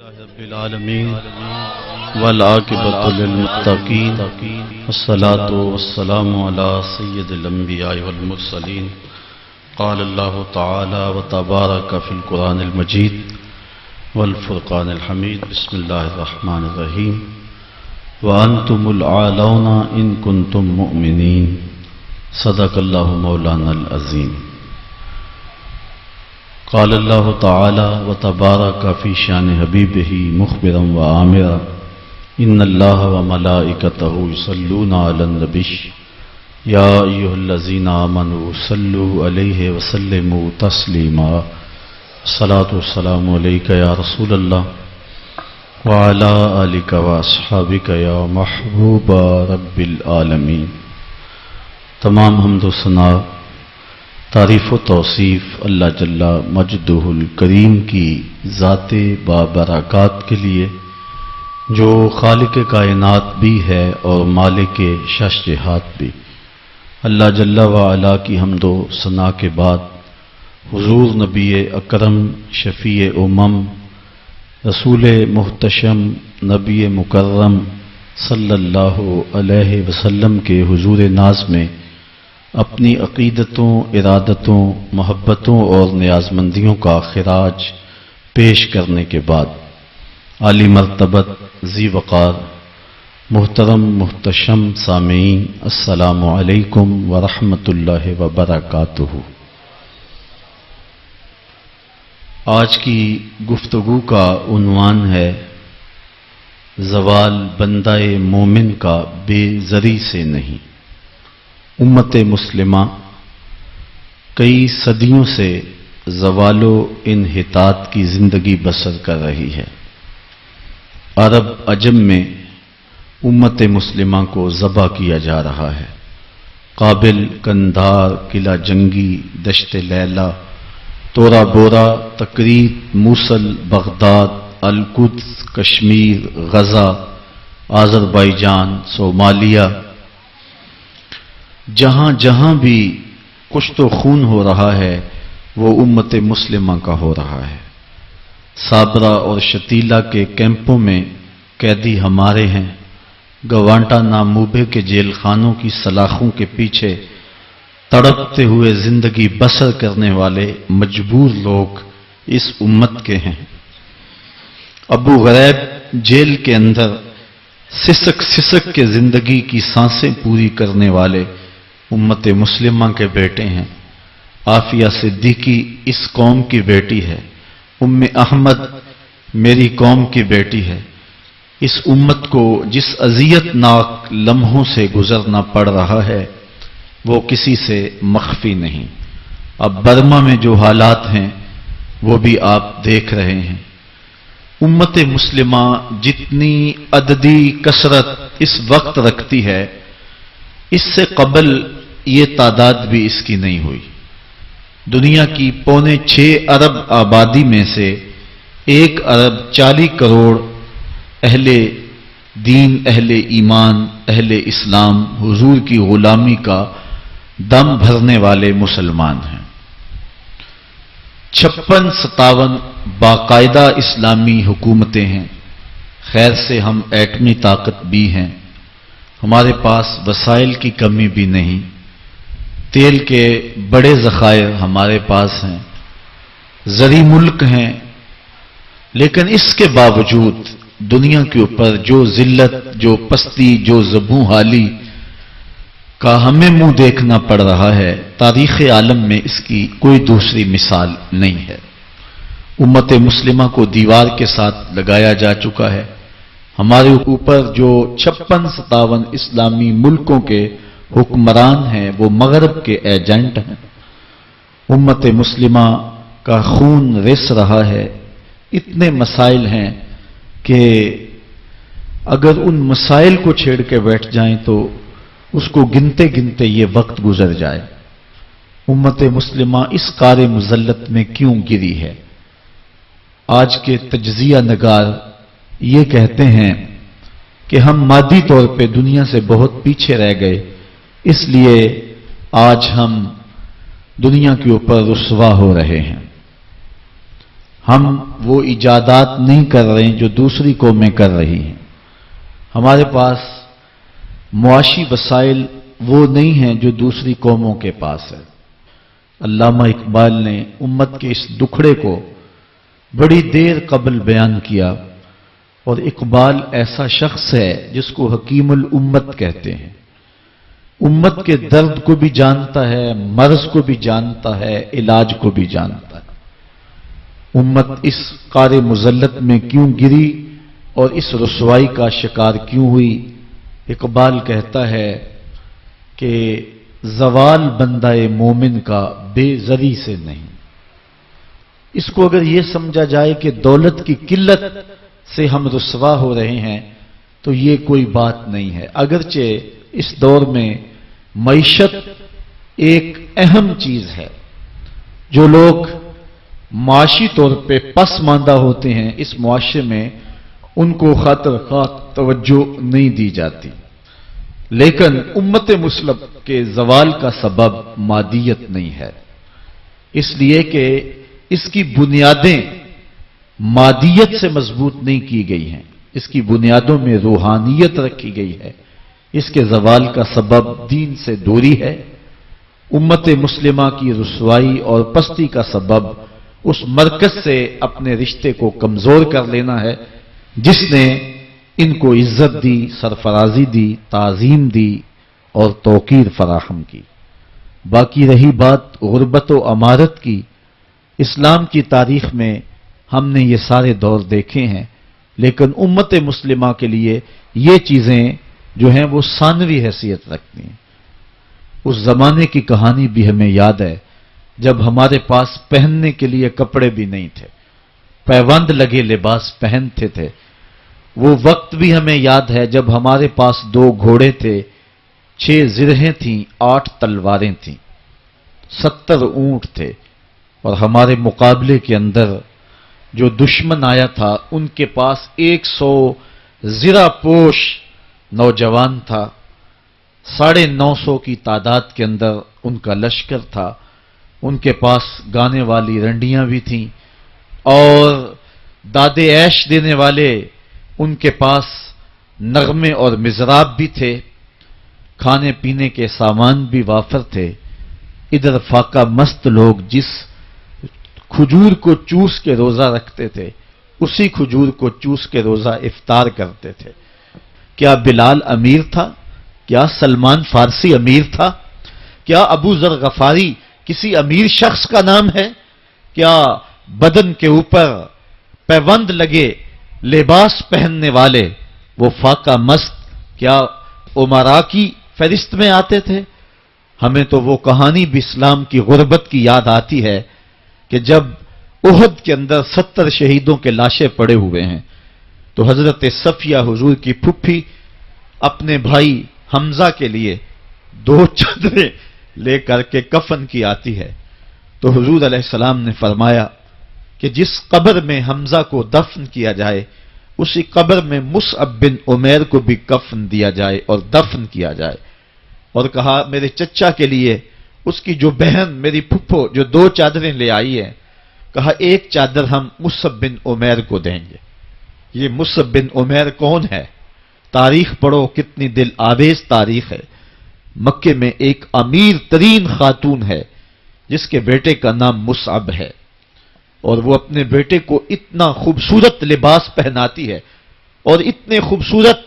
رب العالمین والعاقبۃ للمتقین والصلاة والسلام علی سید الانبیاء والمرسلین قال اللہ تعالی وتبارک فی القرآن المجید والفرقان الحمید بسم اللہ الرحمن الرحیم وانتم العالون ان کنتم مؤمنین صدق اللہ مولانا العظیم قال اللہ تعالی وتبارک فی شان حبیبہ مخبرا وآمرا ان اللہ وملائکتہ یصلون علی النبی یا ایھا الذین آمنوا صلوا علیہ وسلموا تسلیما الصلاۃ والسلام علیک یا رسول اللہ وعلی آلک واصحابک یا محبوب رب العالمین۔ تمام حمد و ثنا تعریف و توصیف اللہ جل مجدہ الکریم کی ذات بابرکات کے لیے جو خالق کائنات بھی ہے اور مالک شش جہات بھی۔ اللہ جل وعلا کی حمد و ثنا کے بعد حضور نبی اکرم شفیع امم رسول محتشم نبی مکرم صلی اللہ علیہ وسلم کے حضور ناز میں اپنی عقیدتوں، ارادتوں، محبتوں اور نیازمندیوں کا خراج پیش کرنے کے بعد عالی مرتبت ذی وقار محترم محتشم سامعین السلام علیکم ورحمۃ اللہ وبرکاتہ۔ آج کی گفتگو کا عنوان ہے زوال بندہ مومن کا بے زری سے نہیں۔ امت مسلمہ کئی صدیوں سے زوال و انحطاط کی زندگی بسر کر رہی ہے۔ عرب عجم میں امت مسلمہ کو ذبح کیا جا رہا ہے۔ کابل، قندھار، قلعہ جنگی، دشت لیلہ، تورا بورا، تکریت، موصل، بغداد، القدس، کشمیر، غزہ، آذربائیجان، صومالیہ، جہاں جہاں بھی کشت و خون ہو رہا ہے وہ امت مسلمہ کا ہو رہا ہے۔ صابرا اور شتیلا کے کیمپوں میں قیدی ہمارے ہیں۔ گوانٹا ناموبے کے جیل خانوں کی سلاخوں کے پیچھے تڑپتے ہوئے زندگی بسر کرنے والے مجبور لوگ اس امت کے ہیں۔ ابو غریب جیل کے اندر سسک سسک کے زندگی کی سانسیں پوری کرنے والے امت مسلمہ کے بیٹے ہیں۔ عافیہ صدیقی اس قوم کی بیٹی ہے۔ ام احمد میری قوم کی بیٹی ہے۔ اس امت کو جس اذیت ناک لمحوں سے گزرنا پڑ رہا ہے وہ کسی سے مخفی نہیں۔ اب برما میں جو حالات ہیں وہ بھی آپ دیکھ رہے ہیں۔ امت مسلمہ جتنی عددی کثرت اس وقت رکھتی ہے اس سے قبل یہ تعداد بھی اس کی نہیں ہوئی۔ دنیا کی 6.25 ارب آبادی میں سے 1 ارب 40 کروڑ اہل دین، اہل ایمان، اہل اسلام، حضور کی غلامی کا دم بھرنے والے مسلمان ہیں۔ 56-57 باقاعدہ اسلامی حکومتیں ہیں۔ خیر سے ہم ایٹمی طاقت بھی ہیں۔ ہمارے پاس وسائل کی کمی بھی نہیں۔ تیل کے بڑے ذخائر ہمارے پاس ہیں۔ زرعی ملک ہیں، لیکن اس کے باوجود دنیا کے اوپر جو ذلت، جو پستی، جو زبوں حالی کا ہمیں منہ دیکھنا پڑ رہا ہے، تاریخ عالم میں اس کی کوئی دوسری مثال نہیں ہے۔ امت مسلمہ کو دیوار کے ساتھ لگایا جا چکا ہے۔ ہمارے اوپر جو 56-57 اسلامی ملکوں کے حکمران ہیں وہ مغرب کے ایجنٹ ہیں۔ امت مسلمہ کا خون رس رہا ہے۔ اتنے مسائل ہیں کہ اگر ان مسائل کو چھیڑ کے بیٹھ جائیں تو اس کو گنتے گنتے یہ وقت گزر جائے۔ امت مسلمہ اس قعر مذلت میں کیوں گری ہے؟ آج کے تجزیہ نگار یہ کہتے ہیں کہ ہم مادی طور پہ دنیا سے بہت پیچھے رہ گئے، اس لیے آج ہم دنیا کے اوپر رسوا ہو رہے ہیں۔ ہم وہ ایجادات نہیں کر رہے ہیں جو دوسری قومیں کر رہی ہیں. ہمارے پاس معاشی وسائل وہ نہیں ہیں جو دوسری قوموں کے پاس ہے. علامہ اقبال نے امت کے اس دکھڑے کو بڑی دیر قبل بیان کیا، اور اقبال ایسا شخص ہے جس کو حکیم الامت کہتے ہیں. امت کے درد کو بھی جانتا ہے، مرض کو بھی جانتا ہے، علاج کو بھی جانتا ہے. امت اس قار مذلت میں کیوں گری اور اس رسوائی کا شکار کیوں ہوئی؟ اقبال کہتا ہے کہ زوال بندہ مومن کا بے زری سے نہیں. اس کو اگر یہ سمجھا جائے کہ دولت کی قلت سے ہم رسوا ہو رہے ہیں تو یہ کوئی بات نہیں ہے. اگرچہ اس دور میں معیشت ایک اہم چیز ہے. جو لوگ معاشی طور پہ پسماندہ ہوتے ہیں اس معاشرے میں ان کو خاطر خواہ توجہ نہیں دی جاتی، لیکن امت مسلم کے زوال کا سبب مادیت نہیں ہے، اس لیے کہ اس کی بنیادیں مادیت سے مضبوط نہیں کی گئی ہیں، اس کی بنیادوں میں روحانیت رکھی گئی ہے. اس کے زوال کا سبب دین سے دوری ہے. امت مسلمہ کی رسوائی اور پستی کا سبب اس مرکز سے اپنے رشتے کو کمزور کر لینا ہے جس نے ان کو عزت دی، سرفرازی دی، تعظیم دی اور توقیر فراہم کی. باقی رہی بات غربت و امارت کی، اسلام کی تاریخ میں ہم نے یہ سارے دور دیکھے ہیں، لیکن امت مسلمہ کے لیے یہ چیزیں جو ہیں وہ ثانوی حیثیت رکھتی ہیں. اس زمانے کی کہانی بھی ہمیں یاد ہے جب ہمارے پاس پہننے کے لیے کپڑے بھی نہیں تھے، پیوند لگے لباس پہنتے تھے. وہ وقت بھی ہمیں یاد ہے جب ہمارے پاس 2 گھوڑے تھے، 6 زرہیں تھیں، 8 تلواریں تھیں، 70 اونٹ تھے، اور ہمارے مقابلے کے اندر جو دشمن آیا تھا ان کے پاس 100 زرہ پوش نوجوان تھا. 950 کی تعداد کے اندر ان کا لشکر تھا. ان کے پاس گانے والی رنڈیاں بھی تھیں اور دادے عیش دینے والے ان کے پاس نغمے اور مزراب بھی تھے. کھانے پینے کے سامان بھی وافر تھے. ادھر فاقہ مست لوگ جس کھجور کو چوس کے روزہ رکھتے تھے اسی کھجور کو چوس کے روزہ افطار کرتے تھے. کیا بلال امیر تھا؟ کیا سلمان فارسی امیر تھا؟ کیا ابو ذر غفاری کسی امیر شخص کا نام ہے؟ کیا بدن کے اوپر پیوند لگے لباس پہننے والے وہ فاقہ مست کیا امراء کی فہرست میں آتے تھے؟ ہمیں تو وہ کہانی بھی اسلام کی غربت کی یاد آتی ہے کہ جب احد کے اندر 70 شہیدوں کے لاشیں پڑے ہوئے ہیں تو حضرت صفیہ حضور کی پھپھی اپنے بھائی حمزہ کے لیے 2 چادریں لے کر کے کفن کی آتی ہے. تو حضور علیہ السلام نے فرمایا کہ جس قبر میں حمزہ کو دفن کیا جائے اسی قبر میں مصعب بن عمیر کو بھی کفن دیا جائے اور دفن کیا جائے. اور کہا میرے چچا کے لیے اس کی جو بہن میری پھپھو جو 2 چادریں لے آئی ہے، کہا 1 چادر ہم مصعب بن عمیر کو دیں گے. یہ مصعب بن عمیر کون ہے؟ تاریخ پڑھو، کتنی دل آویز تاریخ ہے. مکے میں ایک امیر ترین خاتون ہے جس کے بیٹے کا نام مصعب ہے، اور وہ اپنے بیٹے کو اتنا خوبصورت لباس پہناتی ہے اور اتنے خوبصورت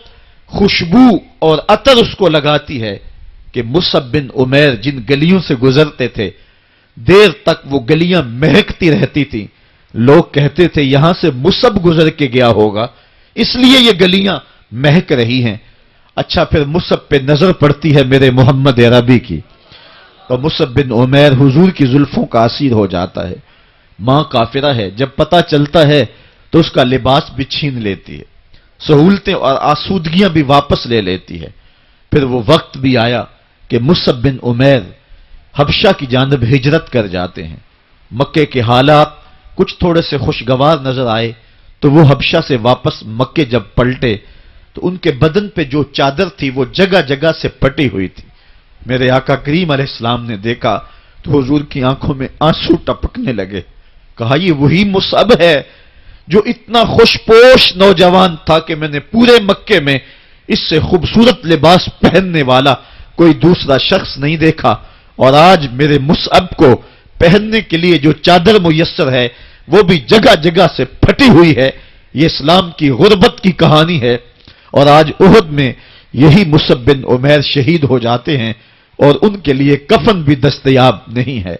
خوشبو اور عطر اس کو لگاتی ہے کہ مصعب بن عمیر جن گلیوں سے گزرتے تھے دیر تک وہ گلیاں مہکتی رہتی تھیں. لوگ کہتے تھے یہاں سے مصعب گزر کے گیا ہوگا اس لیے یہ گلیاں مہک رہی ہیں. اچھا پھر مصعب پہ نظر پڑتی ہے میرے محمد عربی کی تو مصعب بن عمیر حضور کی زلفوں کا اسیر ہو جاتا ہے. ماں کافرہ ہے، جب پتہ چلتا ہے تو اس کا لباس بھی چھین لیتی ہے، سہولتیں اور آسودگیاں بھی واپس لے لیتی ہے. پھر وہ وقت بھی آیا کہ مصعب بن عمیر حبشہ کی جانب ہجرت کر جاتے ہیں. مکے کے حالات کچھ تھوڑے سے خوشگوار نظر آئے تو وہ حبشہ سے واپس مکے جب پلٹے تو ان کے بدن پہ جو چادر تھی وہ جگہ جگہ سے پٹی ہوئی تھی. میرے آقا کریم علیہ السلام نے دیکھا تو حضور کی آنکھوں میں آنسو ٹپکنے لگے. کہا یہ وہی مصعب ہے جو اتنا خوش پوش نوجوان تھا کہ میں نے پورے مکے میں اس سے خوبصورت لباس پہننے والا کوئی دوسرا شخص نہیں دیکھا، اور آج میرے مصعب کو پہننے کے لیے جو چادر میسر ہے وہ بھی جگہ جگہ سے پھٹی ہوئی ہے۔ یہ اسلام کی غربت کی کہانی ہے، اور آج احد میں یہی مصعب بن عمیر شہید ہو جاتے ہیں اور ان کے لیے کفن بھی دستیاب نہیں ہے۔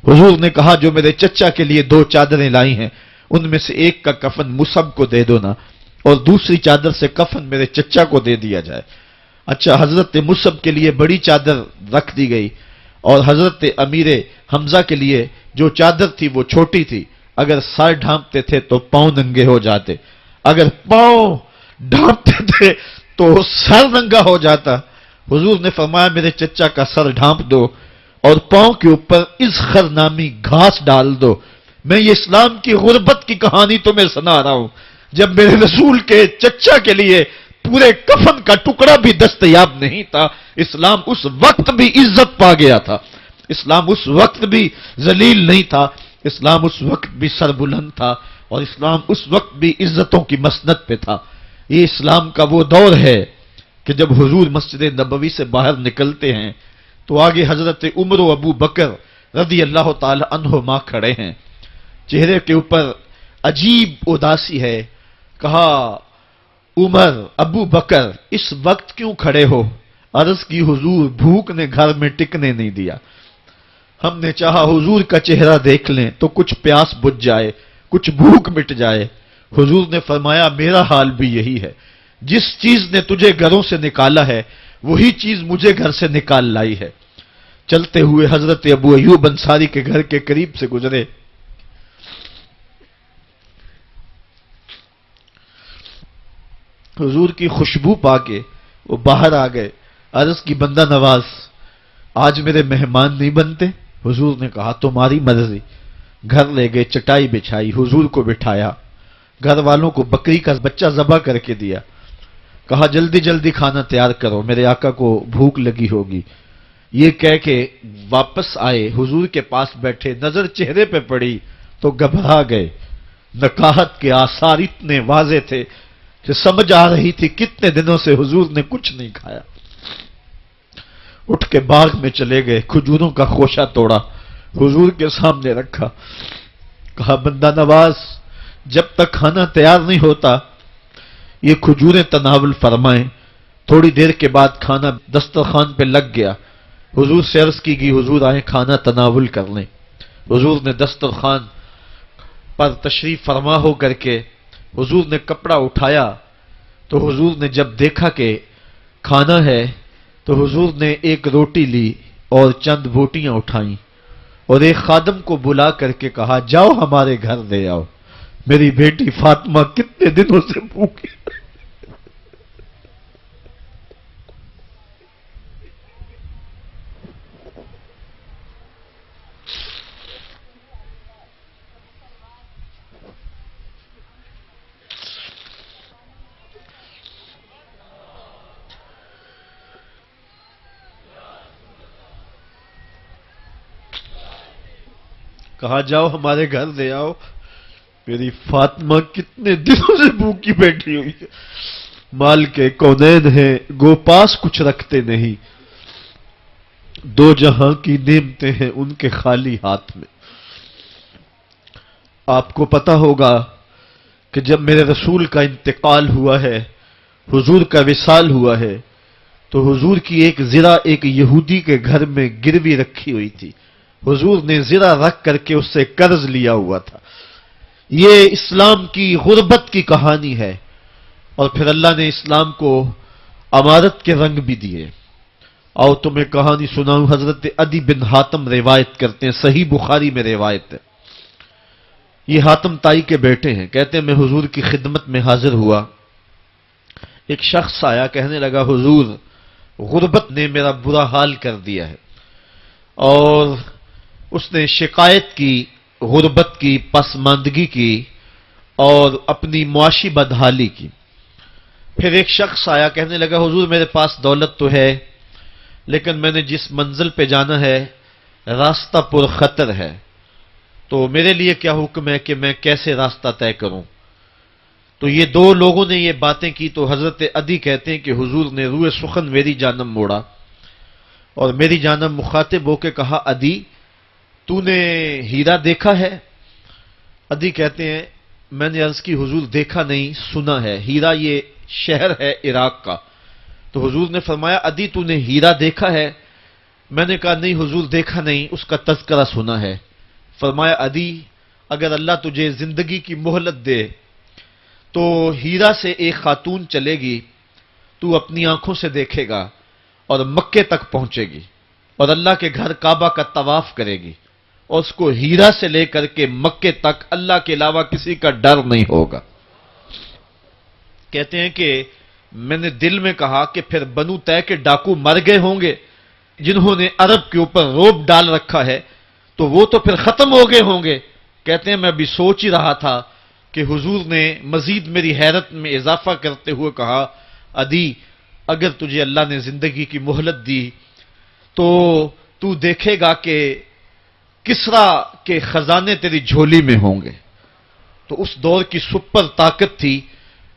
حضور نے کہا جو میرے چچا کے لیے 2 چادریں لائی ہیں ان میں سے ایک کا کفن مصعب کو دے دو نا، اور دوسری چادر سے کفن میرے چچا کو دے دیا جائے۔ اچھا، حضرت مصعب کے لیے بڑی چادر رکھ دی گئی، اور حضرت امیر حمزہ کے لیے جو چادر تھی وہ چھوٹی تھی، اگر سر ڈھانپتے تھے تو پاؤں ننگے ہو جاتے، اگر پاؤں ڈھانپتے تھے تو سر ننگا ہو جاتا۔ حضور نے فرمایا میرے چچا کا سر ڈھانپ دو اور پاؤں کے اوپر اذخر نامی گھاس ڈال دو۔ میں یہ اسلام کی غربت کی کہانی تمہیں سنا رہا ہوں، جب میرے رسول کے چچا کے لیے پورے کفن کا ٹکڑا بھی دستیاب نہیں تھا، اسلام اس وقت بھی عزت پا گیا تھا، اسلام اس وقت بھی ذلیل نہیں تھا، اسلام اس وقت بھی سربلند تھا، اور اسلام اس وقت بھی عزتوں کی مسند پہ تھا۔ یہ اسلام کا وہ دور ہے کہ جب حضور مسجد نبوی سے باہر نکلتے ہیں تو آگے حضرت عمر و ابو بکر رضی اللہ تعالی عنہما کھڑے ہیں، چہرے کے اوپر عجیب اداسی ہے۔ کہا عمر، ابو بکر اس وقت کیوں کھڑے ہو؟ عرض کی حضور بھوک نے گھر میں ٹکنے نہیں دیا، ہم نے چاہا حضور کا چہرہ دیکھ لیں تو کچھ پیاس بجھ جائے، کچھ بھوک مٹ جائے۔ حضور نے فرمایا میرا حال بھی یہی ہے، جس چیز نے تجھے گھروں سے نکالا ہے وہی چیز مجھے گھر سے نکال لائی ہے۔ چلتے ہوئے حضرت ابو ایوب انصاری کے گھر کے قریب سے گزرے، حضور کی خوشبو پا کے وہ باہر آ گئے۔ عرض کی بندہ نواز آج میرے مہمان نہیں بنتے؟ حضور نے کہا تمہاری مرضی۔ گھر لے گئے، چٹائی بچھائی، حضور کو بٹھایا، گھر والوں کو بکری کا بچہ ذبح کر کے دیا، کہا جلدی جلدی کھانا تیار کرو، میرے آقا کو بھوک لگی ہوگی۔ یہ کہہ کے واپس آئے، حضور کے پاس بیٹھے، نظر چہرے پہ پڑی تو گھبرا گئے۔ نکاحت کے آثار اتنے واضح تھے کہ سمجھ آ رہی تھی کتنے دنوں سے حضور نے کچھ نہیں کھایا۔ اٹھ کے باغ میں چلے گئے، کھجوروں کا خوشہ توڑا، حضور کے سامنے رکھا، کہا بندہ نواز جب تک کھانا تیار نہیں ہوتا یہ کھجوریں تناول فرمائیں۔ تھوڑی دیر کے بعد کھانا دسترخوان پہ لگ گیا، حضور سے عرض کی گئی حضور آئیں کھانا تناول کر لیں۔ حضور نے دسترخوان پر تشریف فرما ہو کر کے حضور نے کپڑا اٹھایا تو حضور نے جب دیکھا کہ کھانا ہے تو حضور نے ایک روٹی لی اور چند بوٹیاں اٹھائیں اور ایک خادم کو بلا کر کے کہا جاؤ ہمارے گھر دے آؤ، میری بیٹی فاطمہ کتنے دنوں سے بھوکی۔ کہا جاؤ ہمارے گھر دے آؤ، میری فاطمہ کتنے دنوں سے بھوکی بیٹھی ہوئی ہے۔ مال کے کونین ہیں گو پاس کچھ رکھتے نہیں، دو جہاں کی نعمتیں ہیں ان کے خالی ہاتھ میں۔ آپ کو پتا ہوگا کہ جب میرے رسول کا انتقال ہوا ہے، حضور کا وصال ہوا ہے، تو حضور کی ایک زرہ ایک یہودی کے گھر میں گروی رکھی ہوئی تھی، حضور نے زرہ رکھ کر کے اس سے قرض لیا ہوا تھا۔ یہ اسلام کی غربت کی کہانی ہے، اور پھر اللہ نے اسلام کو امارت کے رنگ بھی دیے۔ آؤ تمہیں کہانی سناؤں، حضرت عدی بن حاتم روایت کرتے ہیں، صحیح بخاری میں روایت ہے۔ یہ حاتم تائی کے بیٹے ہیں، کہتے ہیں میں حضور کی خدمت میں حاضر ہوا، ایک شخص آیا کہنے لگا حضور غربت نے میرا برا حال کر دیا ہے، اور اس نے شکایت کی غربت کی، پسماندگی کی اور اپنی معاشی بدحالی کی۔ پھر ایک شخص آیا کہنے لگا حضور میرے پاس دولت تو ہے لیکن میں نے جس منزل پہ جانا ہے راستہ پر خطر ہے، تو میرے لیے کیا حکم ہے کہ میں کیسے راستہ طے کروں؟ تو یہ دو لوگوں نے یہ باتیں کی تو حضرت عدی کہتے ہیں کہ حضور نے روئے سخن میری جانب موڑا اور میری جانب مخاطب ہو کے کہا، عدی تو نے ہیرا دیکھا ہے؟ عدی کہتے ہیں میں نے عرض کی حضور دیکھا نہیں، سنا ہے۔ ہیرا یہ شہر ہے عراق کا۔ تو حضور نے فرمایا، عدی تو نے ہیرا دیکھا ہے؟ میں نے کہا نہیں حضور دیکھا نہیں، اس کا تذکرہ سنا ہے۔ فرمایا، عدی اگر اللہ تجھے زندگی کی مہلت دے تو ہیرا سے ایک خاتون چلے گی، تو اپنی آنکھوں سے دیکھے گا اور مکے تک پہنچے گی اور اللہ کے گھر کعبہ کا طواف کرے گی اور اس کو ہیرا سے لے کر کے مکے تک اللہ کے علاوہ کسی کا ڈر نہیں ہوگا۔ کہتے ہیں کہ میں نے دل میں کہا کہ پھر بنو طے کے ڈاکو مر گئے ہوں گے جنہوں نے عرب کے اوپر روب ڈال رکھا ہے، تو وہ تو پھر ختم ہو گئے ہوں گے۔ کہتے ہیں میں ابھی سوچ ہی رہا تھا کہ حضور نے مزید میری حیرت میں اضافہ کرتے ہوئے کہا، عدی اگر تجھے اللہ نے زندگی کی مہلت دی تو تو دیکھے گا کہ کسرا کے خزانے تیری جھولی میں ہوں گے۔ تو اس دور کی سپر طاقت تھی۔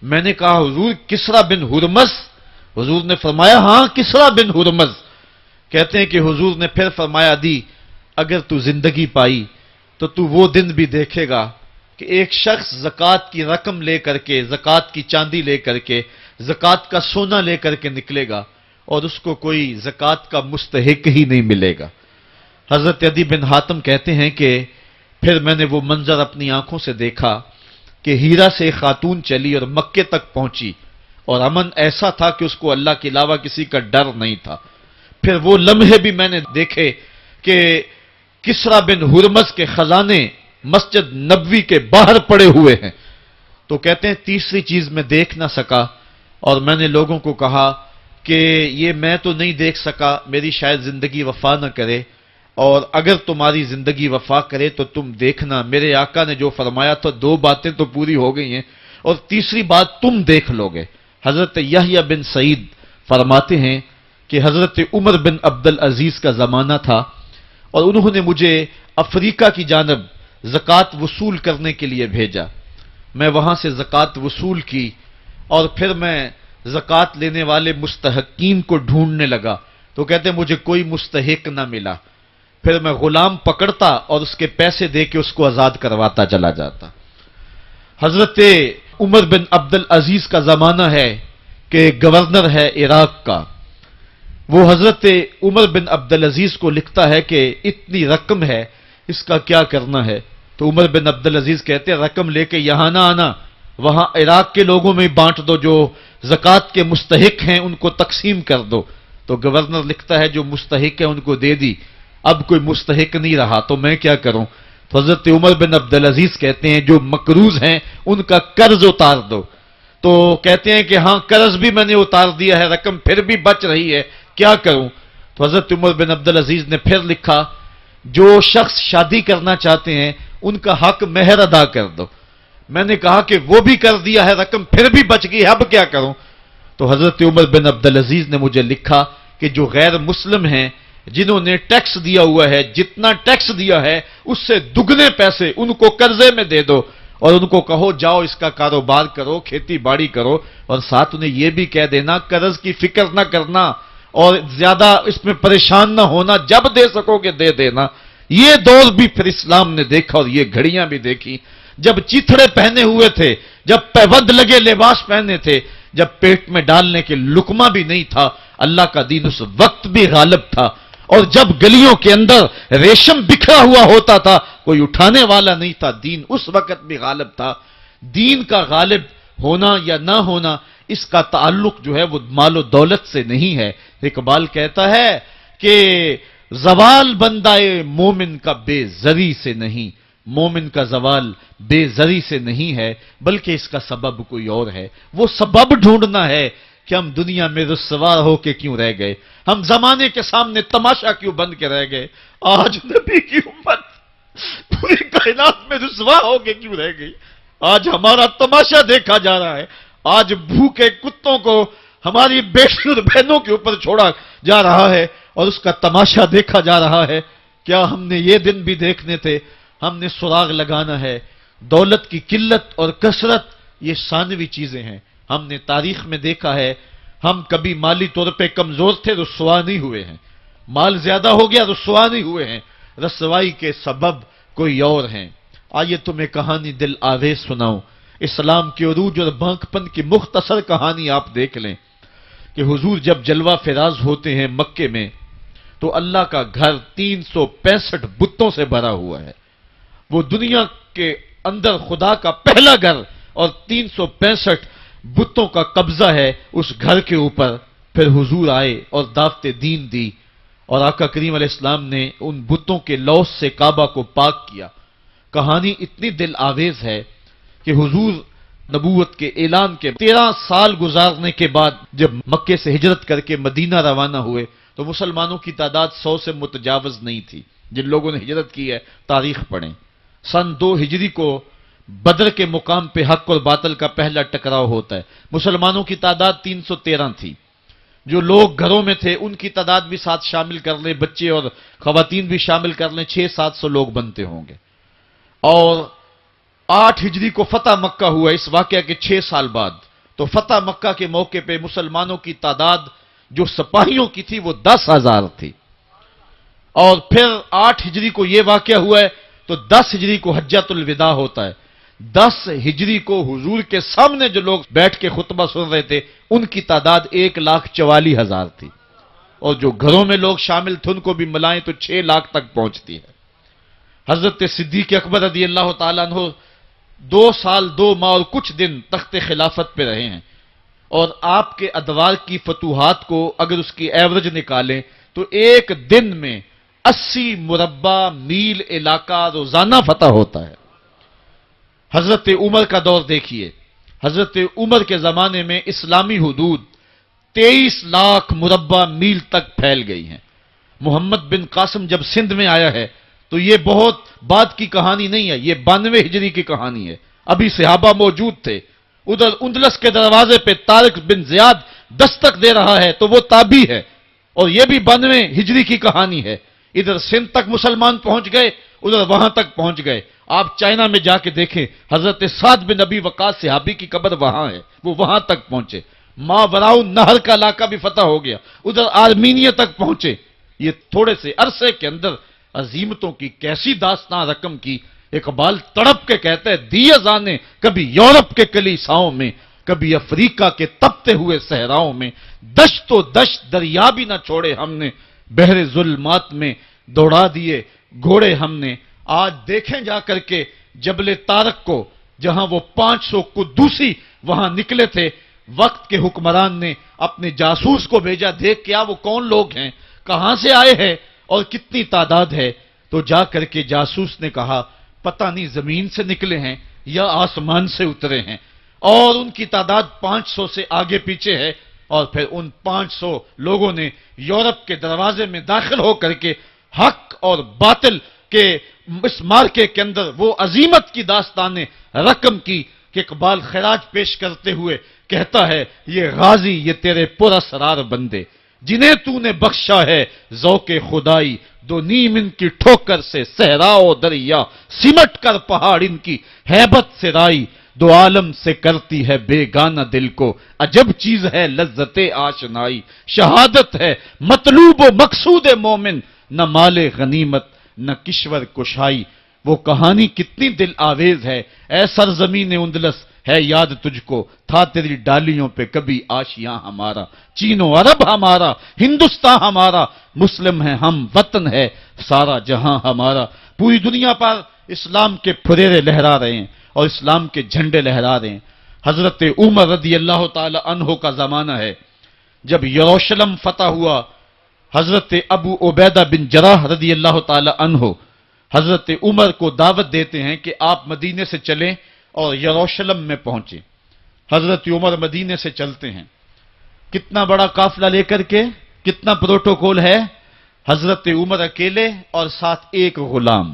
میں نے کہا حضور کسرا بن ہرمز؟ حضور نے فرمایا ہاں کسرا بن ہرمز۔ کہتے ہیں کہ حضور نے پھر فرمایا، عدی اگر تو زندگی پائی تو وہ دن بھی دیکھے گا کہ ایک شخص زکوٰۃ کی رقم لے کر کے، زکوٰۃ کی چاندی لے کر کے، زکوٰۃ کا سونا لے کر کے نکلے گا اور اس کو کوئی زکوٰۃ کا مستحق ہی نہیں ملے گا۔ حضرت عدی بن حاتم کہتے ہیں کہ پھر میں نے وہ منظر اپنی آنکھوں سے دیکھا کہ ہیرا سے ایک خاتون چلی اور مکے تک پہنچی اور امن ایسا تھا کہ اس کو اللہ کے علاوہ کسی کا ڈر نہیں تھا۔ پھر وہ لمحے بھی میں نے دیکھے کہ کسرا بن ہرمز کے خزانے مسجد نبوی کے باہر پڑے ہوئے ہیں۔ تو کہتے ہیں تیسری چیز میں دیکھ نہ سکا اور میں نے لوگوں کو کہا کہ یہ میں تو نہیں دیکھ سکا، میری شاید زندگی وفا نہ کرے، اور اگر تمہاری زندگی وفا کرے تو تم دیکھنا میرے آقا نے جو فرمایا تھا دو باتیں تو پوری ہو گئی ہیں اور تیسری بات تم دیکھ لو گے۔ حضرت یحییٰ بن سعید فرماتے ہیں کہ حضرت عمر بن عبد العزیز کا زمانہ تھا اور انہوں نے مجھے افریقہ کی جانب زکوٰۃ وصول کرنے کے لیے بھیجا۔ میں وہاں سے زکوٰۃ وصول کی اور پھر میں زکوٰۃ لینے والے مستحقین کو ڈھونڈنے لگا تو کہتے ہیں مجھے کوئی مستحق نہ ملا۔ پھر میں غلام پکڑتا اور اس کے پیسے دے کے اس کو آزاد کرواتا چلا جاتا۔ حضرت عمر بن عبد العزیز کا زمانہ ہے کہ گورنر ہے عراق کا، وہ حضرت عمر بن عبد العزیز کو لکھتا ہے کہ اتنی رقم ہے، اس کا کیا کرنا ہے؟ تو عمر بن عبد العزیز کہتے ہیں رقم لے کے یہاں نہ آنا، وہاں عراق کے لوگوں میں بانٹ دو، جو زکوٰۃ کے مستحق ہیں ان کو تقسیم کر دو۔ تو گورنر لکھتا ہے جو مستحق ہے ان کو دے دی، اب کوئی مستحق نہیں رہا تو میں کیا کروں؟ تو حضرت عمر بن عبد العزیز کہتے ہیں جو مقروض ہیں ان کا قرض اتار دو۔ تو کہتے ہیں کہ ہاں قرض بھی میں نے اتار دیا ہے، رقم پھر بھی بچ رہی ہے، کیا کروں؟ تو حضرت عمر بن عبد العزیز نے پھر لکھا جو شخص شادی کرنا چاہتے ہیں ان کا حق مہر ادا کر دو۔ میں نے کہا کہ وہ بھی کر دیا ہے، رقم پھر بھی بچ گئی، اب کیا کروں؟ تو حضرت عمر بن عبد العزیز نے مجھے لکھا کہ جو غیر مسلم ہیں جنہوں نے ٹیکس دیا ہوا ہے، جتنا ٹیکس دیا ہے اس سے دگنے پیسے ان کو قرضے میں دے دو اور ان کو کہو جاؤ اس کا کاروبار کرو، کھیتی باڑی کرو، اور ساتھ انہیں یہ بھی کہہ دینا قرض کی فکر نہ کرنا اور زیادہ اس میں پریشان نہ ہونا، جب دے سکو گے دے دینا۔ یہ دور بھی پھر اسلام نے دیکھا اور یہ گھڑیاں بھی دیکھی، جب چیتھڑے پہنے ہوئے تھے، جب پیبند لگے لباس پہنے تھے، جب پیٹ میں ڈالنے کے لقمہ بھی نہیں تھا، اللہ کا دین اس وقت بھی غالب تھا، اور جب گلیوں کے اندر ریشم بکھرا ہوا ہوتا تھا کوئی اٹھانے والا نہیں تھا، دین اس وقت بھی غالب تھا۔ دین کا غالب ہونا یا نہ ہونا اس کا تعلق جو ہے وہ مال و دولت سے نہیں ہے۔ اقبال کہتا ہے کہ زوال بندہ مومن کا بے زری سے نہیں، مومن کا زوال بے زری سے نہیں ہے بلکہ اس کا سبب کوئی اور ہے۔ وہ سبب ڈھونڈنا ہے کہ ہم دنیا میں رسوا ہو کے کیوں رہ گئے، ہم زمانے کے سامنے تماشا کیوں بن کے رہ گئے، آج نبی کی امت پوری کائنات میں رسوا ہو کے کیوں رہ گئی، آج ہمارا تماشا دیکھا جا رہا ہے، آج بھوکے کتوں کو ہماری بیٹی اور بہنوں کے اوپر چھوڑا جا رہا ہے اور اس کا تماشا دیکھا جا رہا ہے۔ کیا ہم نے یہ دن بھی دیکھنے تھے؟ ہم نے سراغ لگانا ہے. دولت کی قلت اور کثرت یہ ثانوی چیزیں ہیں. ہم نے تاریخ میں دیکھا ہے ہم کبھی مالی طور پہ کمزور تھے، رسوا نہیں ہوئے ہیں. مال زیادہ ہو گیا، رسوا نہیں ہوئے ہیں. رسوائی کے سبب کوئی اور ہیں. آئیے تمہیں کہانی دل آویز سناؤں. اسلام کے عروج اور بانک پن کی مختصر کہانی آپ دیکھ لیں کہ حضور جب جلوہ فراز ہوتے ہیں مکے میں تو اللہ کا گھر 365 بتوں سے بھرا ہوا ہے. وہ دنیا کے اندر خدا کا پہلا گھر اور 365 بتوں کا قبضہ ہے اس گھر کے اوپر. پھر حضور آئے اور دعوت دین دی اور آقا کریم علیہ السلام نے ان بتوں کے لوث سے کعبہ کو پاک کیا. کہانی اتنی دل آویز ہے کہ حضور نبوت کے اعلان کے 13 سال گزارنے کے بعد جب مکے سے ہجرت کر کے مدینہ روانہ ہوئے تو مسلمانوں کی تعداد 100 سے متجاوز نہیں تھی. جن لوگوں نے ہجرت کی ہے تاریخ پڑھیں. سن 2 ہجری کو بدر کے مقام پہ حق اور باطل کا پہلا ٹکراؤ ہوتا ہے. مسلمانوں کی تعداد 313 تھی. جو لوگ گھروں میں تھے ان کی تعداد بھی ساتھ شامل کر لیں، بچے اور خواتین بھی شامل کر لیں، 600-700 لوگ بنتے ہوں گے. اور 8 ہجری کو فتح مکہ ہوا اس واقعہ کے 6 سال بعد. تو فتح مکہ کے موقع پہ مسلمانوں کی تعداد جو سپاہیوں کی تھی وہ 10,000 تھی. اور پھر 8 ہجری کو یہ واقعہ ہوا ہے تو 10 ہجری کو حجۃ الوداع ہوتا ہے. 10 ہجری کو حضور کے سامنے جو لوگ بیٹھ کے خطبہ سن رہے تھے ان کی تعداد 1,44,000 تھی. اور جو گھروں میں لوگ شامل تھے ان کو بھی ملائیں تو 6 لاکھ تک پہنچتی ہے. حضرت صدیق اکبر رضی اللہ تعالیٰ عنہ 2 سال 2 ماہ اور کچھ دن تخت خلافت پہ رہے ہیں. اور آپ کے ادوار کی فتوحات کو اگر اس کی ایوریج نکالیں تو ایک دن میں 80 مربع میل علاقہ روزانہ فتح ہوتا ہے. حضرت عمر کا دور دیکھیے. حضرت عمر کے زمانے میں اسلامی حدود 23 لاکھ مربع میل تک پھیل گئی ہیں. محمد بن قاسم جب سندھ میں آیا ہے تو یہ بہت بعد کی کہانی نہیں ہے، یہ 92 ہجری کی کہانی ہے. ابھی صحابہ موجود تھے. ادھر اندلس کے دروازے پہ طارق بن زیاد دستک دے رہا ہے تو وہ تابعی ہے اور یہ بھی 92 ہجری کی کہانی ہے. ادھر سندھ تک مسلمان پہنچ گئے، ادھر وہاں تک پہنچ گئے. آپ چائنا میں جا کے دیکھیں حضرت سعد بن ابی وقاص صحابی کی قبر وہاں ہے، وہ وہاں تک پہنچے. ماوراء نہر کا علاقہ بھی فتح ہو گیا، ادھر آرمینیا تک پہنچے. یہ تھوڑے سے عرصے کے اندر عظیمتوں کی کیسی داستان رقم کی. اقبال تڑپ کے کہتا ہے دیے جانے کبھی یورپ کے کلیساؤں میں، کبھی افریقہ کے تپتے ہوئے صحراؤں میں. دشت و دشت دریا بھی نہ چھوڑے ہم نے، بحر ظلمات میں دوڑا دیے گھوڑے ہم نے. آج دیکھیں جا کر کے جبل طارق کو، جہاں وہ 500 قدوسی وہاں نکلے تھے. وقت کے حکمران نے اپنے جاسوس کو بھیجا، دیکھ کیا وہ کون لوگ ہیں، کہاں سے آئے ہیں اور کتنی تعداد ہے. تو جا کر کے جاسوس نے کہا پتہ نہیں زمین سے نکلے ہیں یا آسمان سے اترے ہیں. اور ان کی تعداد 500 سے آگے پیچھے ہے. اور پھر ان 500 لوگوں نے یورپ کے دروازے میں داخل ہو کر کے حق اور باطل کے اس مارکے کے اندر وہ عظیمت کی داستان رقم کی کہ اقبال خراج پیش کرتے ہوئے کہتا ہے یہ غازی یہ تیرے پراسرار بندے جنہیں تو نے بخشا ہے ذوق خدائی. 2 نیم ان کی ٹھوکر سے صحرا و دریا، سمٹ کر پہاڑ ان کی ہیبت سے رائی. 2 عالم سے کرتی ہے بیگانہ دل کو، عجب چیز ہے لذت آشنائی. شہادت ہے مطلوب و مقصود مومن، نہ مال غنیمت نہ کشور کشائی. وہ کہانی کتنی دل آویز ہے. اے سرزمین اندلس ہے یاد تجھ کو، تھا تیری ڈالیوں پہ کبھی آشیاں ہمارا. چین و عرب ہمارا، ہندوستان ہمارا، مسلم ہے ہم، وطن ہے سارا جہاں ہمارا. پوری دنیا پر اسلام کے پھریرے لہرا رہے ہیں اور اسلام کے جھنڈے لہرا رہے ہیں. حضرت عمر رضی اللہ تعالی عنہ کا زمانہ ہے جب یروشلم فتح ہوا. حضرت ابو عبیدہ بن جراح رضی اللہ تعالی عنہ حضرت عمر کو دعوت دیتے ہیں کہ آپ مدینے سے چلیں اور یروشلم میں پہنچیں. حضرت عمر مدینے سے چلتے ہیں. کتنا بڑا قافلہ لے کر کے، کتنا پروٹوکول ہے. حضرت عمر اکیلے اور ساتھ ایک غلام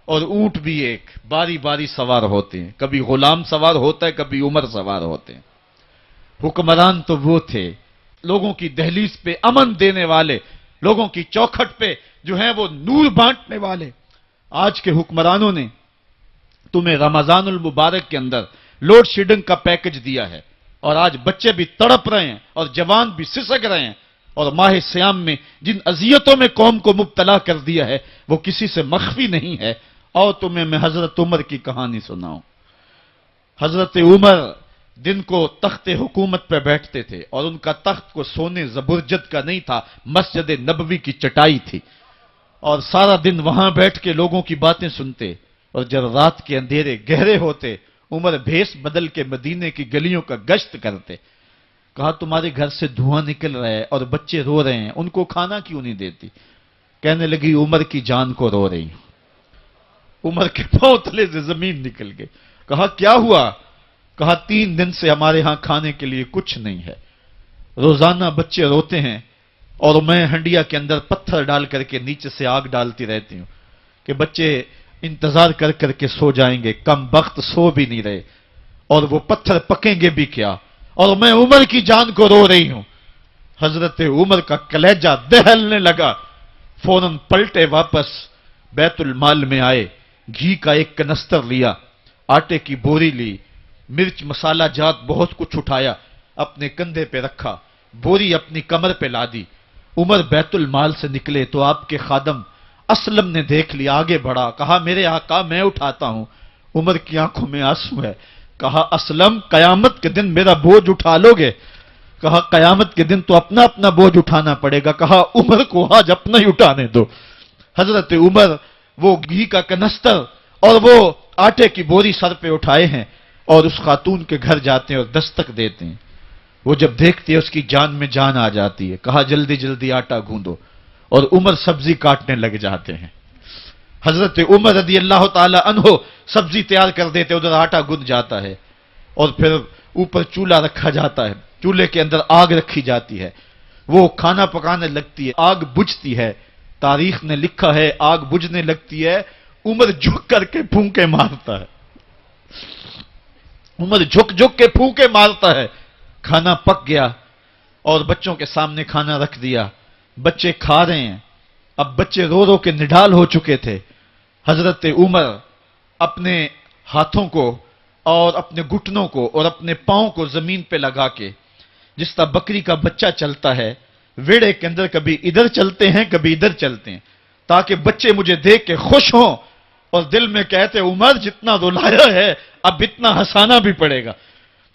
اور اونٹ بھی ایک، باری باری سوار ہوتے ہیں. کبھی غلام سوار ہوتا ہے، کبھی عمر سوار ہوتے ہیں. حکمران تو وہ تھے لوگوں کی دہلیز پہ امن دینے والے، لوگوں کی چوکھٹ پہ جو ہیں وہ نور بانٹنے والے. آج کے حکمرانوں نے تمہیں رمضان المبارک کے اندر لوڈ شیڈنگ کا پیکج دیا ہے، اور آج بچے بھی تڑپ رہے ہیں اور جوان بھی سسک رہے ہیں، اور ماہ سیام میں جن اذیتوں میں قوم کو مبتلا کر دیا ہے وہ کسی سے مخفی نہیں ہے۔ اور تمہیں میں حضرت عمر کی کہانی سناؤں۔ حضرت عمر دن کو تخت حکومت پہ بیٹھتے تھے، اور ان کا تخت کو سونے زبرجد کا نہیں تھا، مسجد نبوی کی چٹائی تھی، اور سارا دن وہاں بیٹھ کے لوگوں کی باتیں سنتے، اور جب رات کے اندھیرے گہرے ہوتے عمر بھیس بدل کے مدینے کی گلیوں کا گشت کرتے۔ کہا تمہارے گھر سے دھواں نکل رہا ہے اور بچے رو رہے ہیں، ان کو کھانا کیوں نہیں دیتی؟ کہنے لگی عمر کی جان کو رو رہی ہوں۔ عمر کے پاؤں تلے سے زمین نکل گئی۔ کہا کیا ہوا؟ کہا 3 دن سے ہمارے ہاں کھانے کے لیے کچھ نہیں ہے، روزانہ بچے روتے ہیں، اور میں ہنڈیا کے اندر پتھر ڈال کر کے نیچے سے آگ ڈالتی رہتی ہوں کہ بچے انتظار کر کر کے سو جائیں گے، کم بخت سو بھی نہیں رہے، اور وہ پتھر پکیں گے بھی کیا، اور میں عمر کی جان کو رو رہی ہوں۔ حضرت عمر کا کلیجہ دہلنے لگا، فوراً پلٹے واپس بیت المال میں آئے، گھی کا ایک کنستر لیا، آٹے کی بوری لی، مرچ مسالہ جات بہت کچھ اٹھایا، اپنے کندھے پہ رکھا، بوری اپنی کمر پہ لا دی۔ عمر بیت المال سے نکلے تو آپ کے خادم اسلم نے دیکھ لیا، آگے بڑھا، کہا میرے آقا میں اٹھاتا ہوں۔ عمر کی آنکھوں میں آنسو ہے۔ کہا اسلم قیامت کے دن میرا بوجھ اٹھا لو گے؟ کہا قیامت کے دن تو اپنا اپنا بوجھ اٹھانا پڑے گا۔ کہا عمر کو آج اپنا ہی اٹھانے دو۔ حضرت عمر وہ گھی کا کنستر اور وہ آٹے کی بوری سر پہ اٹھائے ہیں، اور اس خاتون کے گھر جاتے ہیں اور دستک دیتے ہیں۔ وہ جب دیکھتے ہیں اس کی جان میں جان آ جاتی ہے۔ کہا جلدی جلدی آٹا گوندو، اور عمر سبزی کاٹنے لگ جاتے ہیں۔ حضرت عمر رضی اللہ تعالی عنہ سبزی تیار کر دیتے، ادھر آٹا گند جاتا ہے، اور پھر اوپر چولہا رکھا جاتا ہے، چولہے کے اندر آگ رکھی جاتی ہے، وہ کھانا پکانے لگتی ہے، آگ بجھتی ہے۔ تاریخ نے لکھا ہے آگ بجھنے لگتی ہے، عمر جھک کر کے پھونکے مارتا ہے، عمر جھک جھک کے پھونکے مارتا ہے۔ کھانا پک گیا اور بچوں کے سامنے کھانا رکھ دیا، بچے کھا رہے ہیں۔ اب بچے رو رو کے نڈال ہو چکے تھے۔ حضرت عمر اپنے ہاتھوں کو اور اپنے گھٹنوں کو اور اپنے پاؤں کو زمین پہ لگا کے، جس طرح بکری کا بچہ چلتا ہے، ویڑے کے اندر کبھی ادھر چلتے ہیں کبھی ادھر چلتے ہیں، تاکہ بچے مجھے دیکھ کے خوش ہوں اور دل میں کہتے عمر جتنا رلایا ہے اب اتنا ہنسانا بھی پڑے گا۔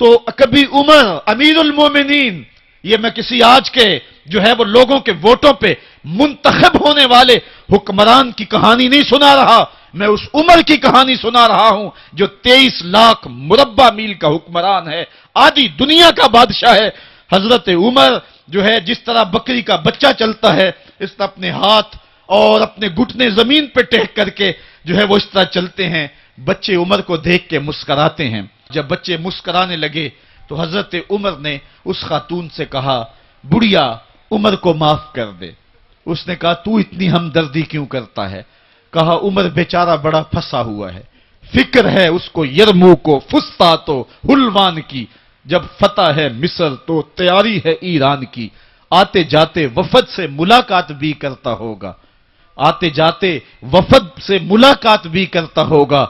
تو کبھی عمر امیر المومنین، یہ میں کسی آج کے جو ہے وہ لوگوں کے ووٹوں پہ منتخب ہونے والے حکمران کی کہانی نہیں سنا رہا، میں اس عمر کی کہانی سنا رہا ہوں جو 23 لاکھ مربع میل کا حکمران ہے، آدھی دنیا کا بادشاہ ہے۔ حضرت عمر جو ہے جس طرح بکری کا بچہ چلتا ہے، اس طرح اپنے ہاتھ اور اپنے گھٹنے زمین پہ ٹیک کر کے جو ہے وہ اس طرح چلتے ہیں۔ بچے عمر کو دیکھ کے مسکراتے ہیں۔ جب بچے مسکرانے لگے تو حضرت عمر نے اس خاتون سے کہا بڑھیا عمر کو معاف کر دے۔ اس نے کہا تو اتنی ہمدردی کیوں کرتا ہے؟ کہا عمر بیچارہ بڑا پھنسا ہوا ہے، فکر ہے اس کو یرموک و فسطاط و حلوان کی، جب فتح ہے مصر تو تیاری ہے ایران کی، آتے جاتے وفد سے ملاقات بھی کرتا ہوگا، آتے جاتے وفد سے ملاقات بھی کرتا ہوگا،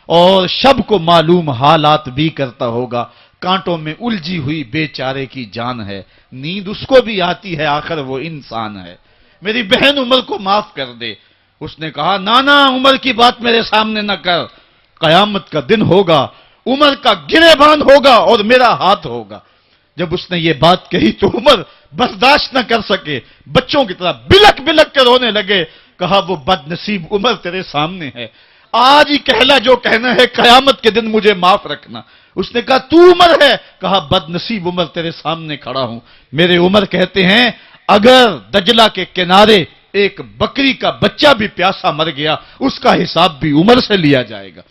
اور شب کو معلوم حالات بھی کرتا ہوگا، کانٹوں میں الجھی ہوئی بیچارے کی جان ہے، نیند اس کو بھی آتی ہے، آخر وہ انسان ہے، میری بہن عمر کو معاف کر دے۔ اس نے کہا نانا عمر کی بات میرے سامنے نہ کر، قیامت کا دن ہوگا، عمر کا گریبان ہوگا اور میرا ہاتھ ہوگا۔ جب اس نے یہ بات کہی تو عمر برداشت نہ کر سکے، بچوں کی طرح بلک بلک کے رونے لگے۔ کہا وہ بد نصیب عمر تیرے سامنے ہے، آج ہی کہلا جو کہنا ہے، قیامت کے دن مجھے معاف رکھنا۔ اس نے کہا تو عمر ہے؟ کہا بد نصیب عمر تیرے سامنے کھڑا ہوں۔ میرے عمر کہتے ہیں اگر دجلہ کے کنارے ایک بکری کا بچہ بھی پیاسا مر گیا، اس کا حساب بھی عمر سے لیا جائے گا۔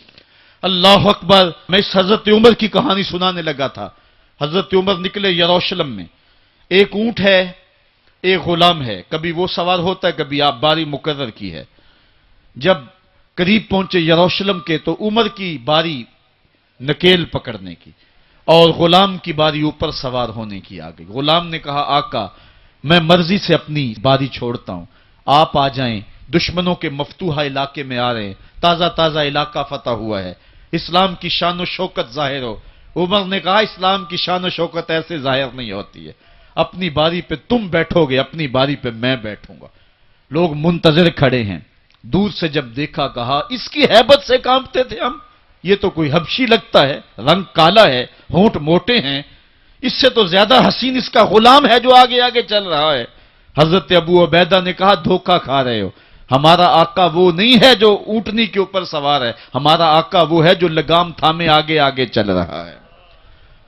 اللہ اکبر۔ میں اس حضرت عمر کی کہانی سنانے لگا تھا۔ حضرت عمر نکلے یروشلم میں، ایک اونٹ ہے، ایک غلام ہے، کبھی وہ سوار ہوتا ہے، کبھی آپ باری مقرر کی ہے۔ جب قریب پہنچے یروشلم کے تو عمر کی باری نکیل پکڑنے کی اور غلام کی باری اوپر سوار ہونے کی آ گئی۔ غلام نے کہا آقا میں مرضی سے اپنی باری چھوڑتا ہوں، آپ آ جائیں، دشمنوں کے مفتوحہ علاقے میں آ رہے ہیں، تازہ تازہ علاقہ فتح ہوا ہے، اسلام کی شان و شوکت ظاہر ہو۔ عمر نے کہا اسلام کی شان و شوکت ایسے ظاہر نہیں ہوتی ہے، اپنی باری پہ تم بیٹھو گے، اپنی باری پہ میں بیٹھوں گا۔ لوگ منتظر کھڑے ہیں، دور سے جب دیکھا کہا اس کی ہیبت سے کانپتے تھے ہم، یہ تو کوئی حبشی لگتا ہے، رنگ کالا ہے، ہونٹ موٹے ہیں، اس سے تو زیادہ حسین اس کا غلام ہے جو آگے آگے چل رہا ہے۔ حضرت ابو عبیدہ نے کہا دھوکہ کھا رہے ہو، ہمارا آقا وہ نہیں ہے جو اونٹنی کے اوپر سوار ہے، ہمارا آقا وہ ہے جو لگام تھامے آگے آگے چل رہا ہے۔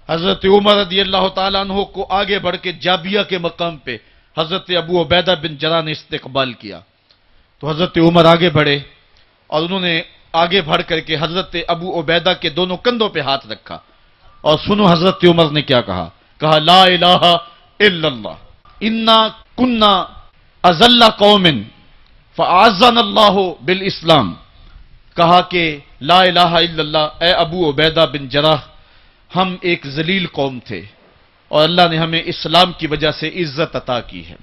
حضرت عمر رضی اللہ تعالیٰ عنہ کو آگے بڑھ کے جابیہ کے مقام پہ حضرت ابو عبیدہ بن جراح نے استقبال کیا، تو حضرت عمر آگے بڑھے اور انہوں نے آگے بڑھ کر کے حضرت ابو عبیدہ کے دونوں کندھوں پہ ہاتھ رکھا، اور سنو حضرت عمر نے کیا کہا لا الہ الا اللہ انا کنا اذل قوم فاعزنا اللہ بالاسلام، کہا کہ لا الہ الا اللہ، اے ابو عبیدہ بن جراح، ہم ایک ذلیل قوم تھے اور اللہ نے ہمیں اسلام کی وجہ سے عزت عطا کی ہے۔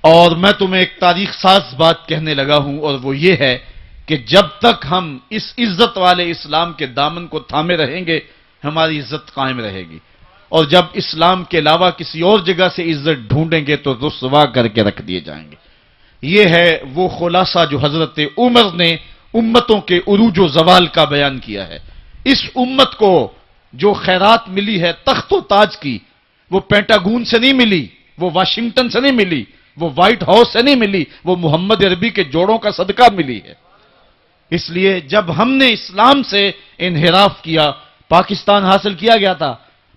اور میں تمہیں ایک تاریخ ساز بات کہنے لگا ہوں، اور وہ یہ ہے کہ جب تک ہم اس عزت والے اسلام کے دامن کو تھامے رہیں گے ہماری عزت قائم رہے گی، اور جب اسلام کے علاوہ کسی اور جگہ سے عزت ڈھونڈیں گے تو رسوا کر کے رکھ دیے جائیں گے۔ یہ ہے وہ خلاصہ جو حضرت عمر نے امتوں کے عروج و زوال کا بیان کیا ہے۔ اس امت کو جو خیرات ملی ہے تخت و تاج کی، وہ پینٹاگون سے نہیں ملی، وہ واشنگٹن سے نہیں ملی، وہ وائٹ ہاؤس سے نہیں ملی، وہ محمد عربی کے جوڑوں کا صدقہ ملی ہے۔ اس لیے جب ہم نے اسلام سے انحراف کیا، پاکستان حاصل کیا گیا تھا،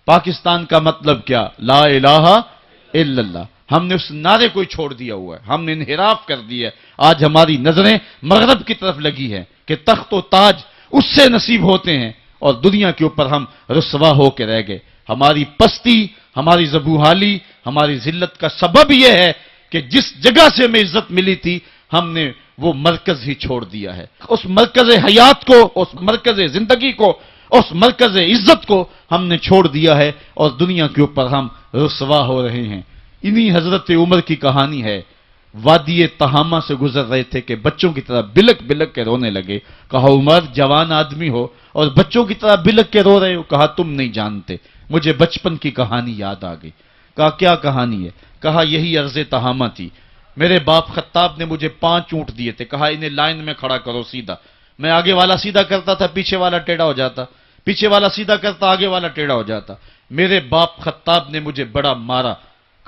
پاکستان کا مطلب کیا؟ لا الہ الا اللہ، ہم نے اس نعرے کو چھوڑ دیا ہوا ہے، ہم نے انحراف کر دیا ہے۔ آج ہماری نظریں مغرب کی طرف لگی ہیں کہ تخت و تاج اس سے نصیب ہوتے ہیں، اور دنیا کے اوپر ہم رسوا ہو کے رہ گئے۔ ہماری پستی، ہماری زبوحالی، ہماری ذلت کا سبب یہ ہے کہ جس جگہ سے ہمیں عزت ملی تھی ہم نے وہ مرکز ہی چھوڑ دیا ہے۔ اس مرکز حیات کو، اس مرکز زندگی کو، اس مرکز عزت کو ہم نے چھوڑ دیا ہے، اور دنیا کے اوپر ہم رسوا ہو رہے ہیں۔ انہی حضرت عمر کی کہانی ہے، وادی تہامہ سے گزر رہے تھے کہ بچوں کی طرح بلک بلک کے رونے لگے۔ کہا عمر جوان آدمی ہو اور بچوں کی طرح بلک کے رو رہے ہو؟ کہا تم نہیں جانتے، مجھے بچپن کی کہانی یاد آ گئی۔ کہا کیا کہانی ہے؟ کہا یہی عرض تہامہ تھی، میرے باپ خطاب نے مجھے 5 اونٹ دیے تھے، کہا انہیں لائن میں کھڑا کرو سیدھا، میں آگے والا سیدھا کرتا تھا، پیچھے والا ٹیڑھا ہو جاتا، پیچھے والا سیدھا کرتا، آگے والا ٹیڑھا ہو جاتا، میرے باپ خطاب نے مجھے بڑا مارا۔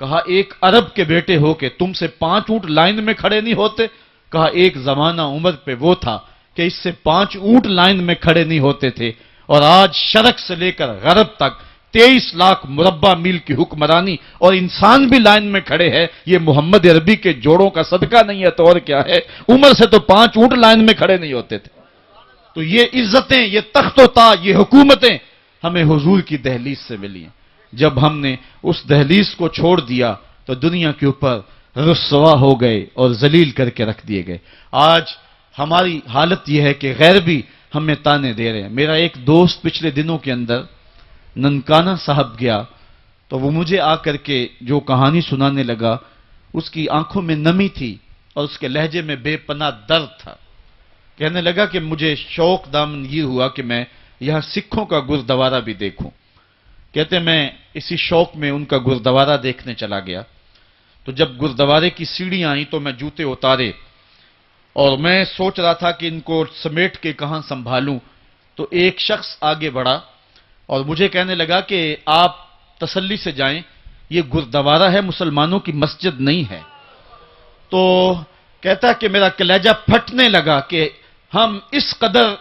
کہا ایک عرب کے بیٹے ہو کے تم سے 5 اونٹ لائن میں کھڑے نہیں ہوتے؟ کہا ایک زمانہ عمر پہ وہ تھا کہ اس سے 5 اونٹ لائن میں کھڑے نہیں ہوتے تھے، اور آج شرق سے لے کر غرب تک 23 لاکھ مربع میل کی حکمرانی اور انسان بھی لائن میں کھڑے ہیں۔ یہ محمد عربی کے جوڑوں کا صدقہ نہیں ہے تو اور کیا ہے؟ عمر سے تو 5 اونٹ لائن میں کھڑے نہیں ہوتے تھے۔ تو یہ عزتیں، یہ تخت و تاج، یہ حکومتیں ہمیں حضور کی دہلیز سے ملی ہیں۔ جب ہم نے اس دہلیز کو چھوڑ دیا تو دنیا کے اوپر رسوا ہو گئے اور ذلیل کر کے رکھ دیے گئے۔ آج ہماری حالت یہ ہے کہ غیر بھی ہمیں تانے دے رہے ہیں۔ میرا ایک دوست پچھلے دنوں کے اندر ننکانہ صاحب گیا تو وہ مجھے آ کر کے جو کہانی سنانے لگا، اس کی آنکھوں میں نمی تھی اور اس کے لہجے میں بے پناہ درد تھا۔ کہنے لگا کہ مجھے شوق دامن یہ ہوا کہ میں یہاں سکھوں کا گردوارہ بھی دیکھوں۔ کہتے میں اسی شوق میں ان کا گردوارہ دیکھنے چلا گیا، تو جب گردوارے کی سیڑھیاں آئیں تو میں جوتے اتارے اور میں سوچ رہا تھا کہ ان کو سمیٹ کے کہاں سنبھالوں، تو ایک شخص آگے بڑھا اور مجھے کہنے لگا کہ آپ تسلی سے جائیں، یہ گردوارہ ہے، مسلمانوں کی مسجد نہیں ہے۔ تو کہتا کہ میرا کلیجہ پھٹنے لگا کہ ہم اس قدر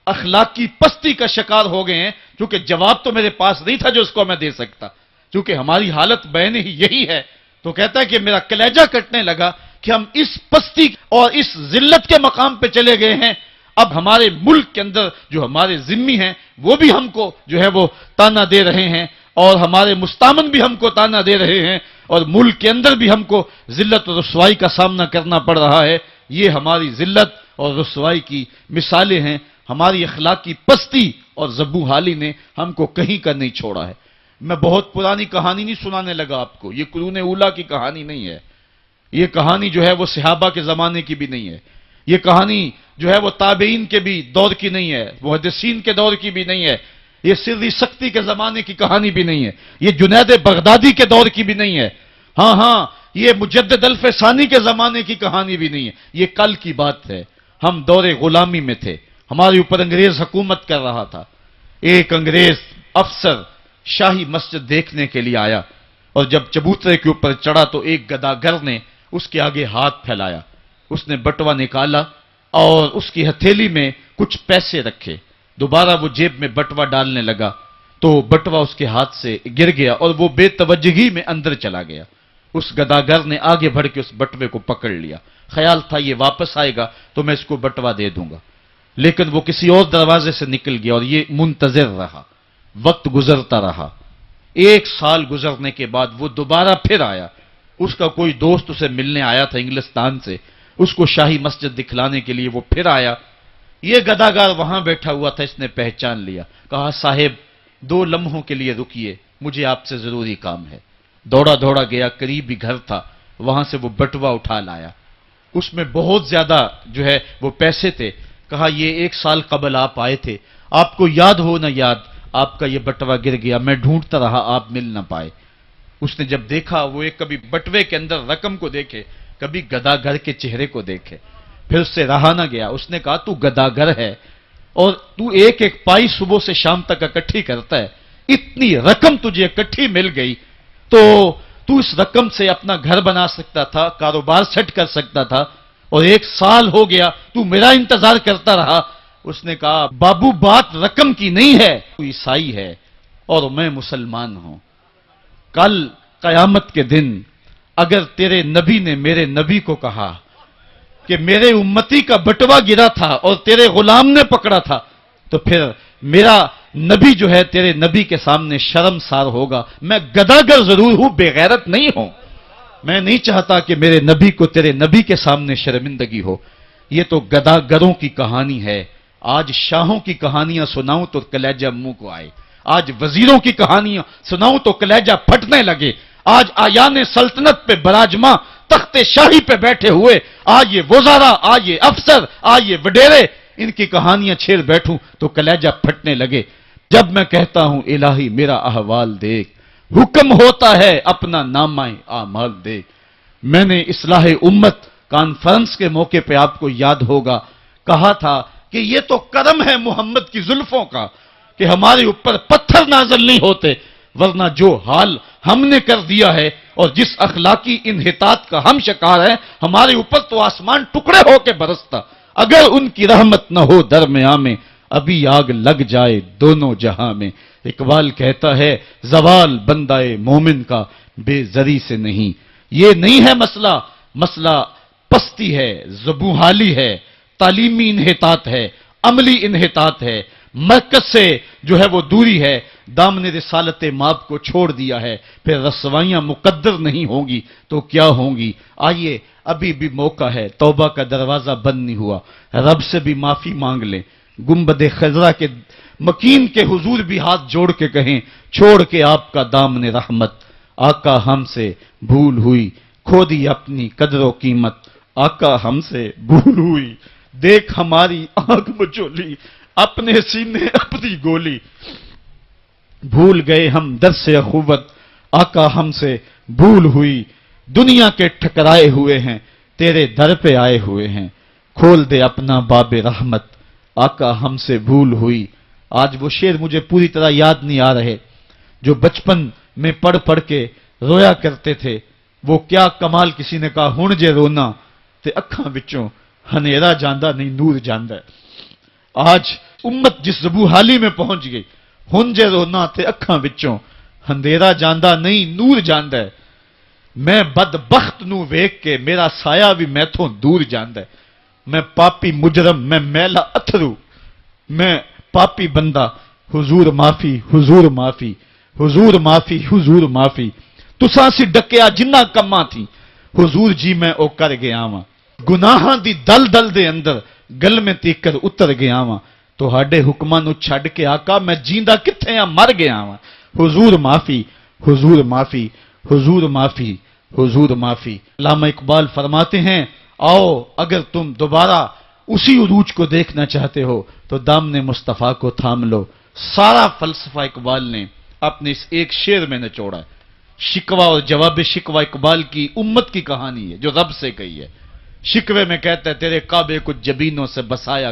اخلاقی پستی کا شکار ہو گئے ہیں، کیونکہ جواب تو میرے پاس نہیں تھا جو اس کو میں دے سکتا، کیونکہ ہماری حالت بین ہی یہی ہے۔ تو کہتا ہے کہ میرا کلیجہ کٹنے لگا کہ ہم اس پستی اور اس ذلت کے مقام پہ چلے گئے ہیں۔ اب ہمارے ملک کے اندر جو ہمارے ذمی ہیں وہ بھی ہم کو جو ہے وہ تانا دے رہے ہیں، اور ہمارے مستامن بھی ہم کو تانا دے رہے ہیں، اور ملک کے اندر بھی ہم کو ذلت اور رسوائی کا سامنا کرنا پڑ رہا ہے۔ یہ ہماری ذلت اور رسوائی کی مثالیں ہیں۔ ہماری اخلاقی پستی اور زبو حالی نے ہم کو کہیں کا نہیں چھوڑا ہے۔ میں بہت پرانی کہانی نہیں سنانے لگا آپ کو، یہ قرون اولیٰ کی کہانی نہیں ہے، یہ کہانی جو ہے وہ صحابہ کے زمانے کی بھی نہیں ہے، یہ کہانی جو ہے وہ تابعین کے بھی دور کی نہیں ہے، محدثین کے دور کی بھی نہیں ہے، یہ سری سختی کے زمانے کی کہانی بھی نہیں ہے، یہ جنید بغدادی کے دور کی بھی نہیں ہے، ہاں یہ مجدد الفسانی کے زمانے کی کہانی بھی نہیں ہے، یہ کل کی بات ہے۔ ہم دور غلامی میں تھے، ہمارے اوپر انگریز حکومت کر رہا تھا۔ ایک انگریز افسر شاہی مسجد دیکھنے کے لیے آیا، اور جب چبوترے کے اوپر چڑھا تو ایک گداگر نے اس کے آگے ہاتھ پھیلایا، اس نے بٹوا نکالا اور اس کی ہتھیلی میں کچھ پیسے رکھے، دوبارہ وہ جیب میں بٹوا ڈالنے لگا تو بٹوا اس کے ہاتھ سے گر گیا اور وہ بے توجہی میں اندر چلا گیا۔ اس گداگر نے آگے بڑھ کے اس بٹوے کو پکڑ لیا، خیال تھا یہ واپس آئے گا تو میں اس کو بٹوا دے دوں گا، لیکن وہ کسی اور دروازے سے نکل گیا اور یہ منتظر رہا، وقت گزرتا رہا۔ 1 سال گزرنے کے بعد وہ دوبارہ پھر آیا، اس کا کوئی دوست اسے ملنے آیا تھا انگلستان سے، اس کو شاہی مسجد دکھلانے کے لیے وہ پھر آیا۔ یہ گداگر وہاں بیٹھا ہوا تھا، اس نے پہچان لیا، کہا صاحب 2 لمحوں کے لیے رکیے، مجھے آپ سے ضروری کام ہے۔ دوڑا دوڑا گیا، قریب ہی گھر تھا، وہاں سے وہ بٹوا اٹھا لایا، اس میں بہت زیادہ جو ہے وہ پیسے تھے۔ کہا یہ 1 سال قبل آپ آئے تھے، آپ کو یاد ہو نہ یاد، آپ کا یہ بٹوا گر گیا، میں ڈھونڈتا رہا، آپ مل نہ پائے۔ اس نے جب دیکھا، وہ ایک کبھی بٹوے کے اندر رقم کو دیکھے، کبھی گداگر کے چہرے کو دیکھے، پھر اس سے رہا نہ گیا۔ اس نے کہا تو گداگر ہے اور تو ایک ایک پائی صبح سے شام تک اکٹھی کرتا ہے، اتنی رقم تجھے اکٹھی مل گئی تو اس رقم سے اپنا گھر بنا سکتا تھا، کاروبار سیٹ کر سکتا تھا، اور 1 سال ہو گیا تو میرا انتظار کرتا رہا۔ اس نے کہا بابو بات رقم کی نہیں ہے، تو عیسائی ہے اور میں مسلمان ہوں۔ کل قیامت کے دن اگر تیرے نبی نے میرے نبی کو کہا کہ میرے امتی کا بٹوا گرا تھا اور تیرے غلام نے پکڑا تھا، تو پھر میرا نبی جو ہے تیرے نبی کے سامنے شرمسار ہوگا۔ میں گداگر ضرور ہوں، بے غیرت نہیں ہوں، میں نہیں چاہتا کہ میرے نبی کو تیرے نبی کے سامنے شرمندگی ہو۔ یہ تو گداگروں کی کہانی ہے، آج شاہوں کی کہانیاں سناؤں تو کلیجہ منہ کو آئے، آج وزیروں کی کہانیاں سناؤں تو کلیجہ پھٹنے لگے، آج آیان سلطنت پہ براجماں تخت شاہی پہ بیٹھے ہوئے، آج یہ وزراء، آج یہ افسر، آج یہ وڈیرے، ان کی کہانیاں چھیڑ بیٹھوں تو کلیجہ پھٹنے لگے۔ جب میں کہتا ہوں الہی میرا احوال دیکھ، حکم ہوتا ہے اپنا نامہ اعمال دیکھ۔ میں نے اصلاح امت کانفرنس کے موقع پہ آپ کو یاد ہوگا کہا تھا کہ یہ تو کرم ہے محمد کی زلفوں کا کہ ہمارے اوپر پتھر نازل نہیں ہوتے، ورنہ جو حال ہم نے کر دیا ہے اور جس اخلاقی انحطاط کا ہم شکار ہیں، ہمارے اوپر تو آسمان ٹکڑے ہو کے برستا۔ اگر ان کی رحمت نہ ہو درمیاں میں، ابھی آگ لگ جائے دونوں جہاں میں۔ اقبال کہتا ہے زوال بندہ مومن کا بے زری سے نہیں، یہ نہیں ہے مسئلہ، مسئلہ پستی ہے، زبونحالی ہے، تعلیمی انحطاط ہے، عملی انحطاط ہے، مرکز سے جو ہے وہ دوری ہے، دامن رسالت ماب کو چھوڑ دیا ہے، پھر رسوائیاں مقدر نہیں ہوں گی تو کیا ہوں گی۔ آئیے ابھی بھی موقع ہے، توبہ کا دروازہ بند نہیں ہوا، رب سے بھی معافی مانگ لیں، گنبد خضرا کے مکین کے حضور بھی ہاتھ جوڑ کے کہیں چھوڑ کے آپ کا دامن رحمت، آقا ہم سے بھول ہوئی، کھو دی اپنی قدر و قیمت، آقا ہم سے بھول ہوئی، دیکھ ہماری آنکھ مچولی، اپنے سینے اپنی گولی، بھول گئے ہم درس اخوت، آقا ہم سے بھول ہوئی، دنیا کے ٹھکرائے ہوئے ہیں، تیرے در پہ آئے ہوئے ہیں، کھول دے اپنا باب رحمت، آقا ہم سے بھول ہوئی۔ آج وہ شعر مجھے پوری طرح یاد نہیں آ رہے جو بچپن میں پڑھ پڑھ کے رویا کرتے تھے، وہ کیا کمال کسی نے کہا ہن جے رونا تے اکھاں وچوں ہنیرا جاندہ نہیں نور جاندہ ہے۔ آج امت جس زبونحالی میں پہنچ گئی، ہن جے رونا تے اکھاں وچوں ہندیرا جاندہ نہیں نور جاندہ ہے۔ میں بدبخت نو ویکھ کے میرا سایہ بھی میتھوں دور جاندہ ہے۔ میں پاپی مجرم، میں میلا اتھرو، میں پاپی بندہ، حضور معافی، حضور معافی، حضور معافی، حضور معافی، تساں سی ڈکیا جنہ کماں تھی، حضور جی میں او کر گیا واں، گناہاں دی دل دل دے اندر گل میں تیکر اتر گیا واں، تہاڈے حکماں نو چھڈ کے آقا میں جیندا کتھے ہاں مر گیا واں، حضور معافی، حضور معافی، حضور معافی، حضور معافی۔ علامہ اقبال فرماتے ہیں آؤ اگر تم دوبارہ اسی عروج کو دیکھنا چاہتے ہو تو دامن مصطفیٰ کو تھام لو. سارا فلسفہ اقبال نے اپنے اس ایک شعر میں نچوڑا ہے. شکوہ اور جواب شکوہ اقبال کی امت کی کہانی ہے جو رب سے کہی ہے. شکوے میں کہتا ہے تیرے کعبے کو جبینوں سے بسایا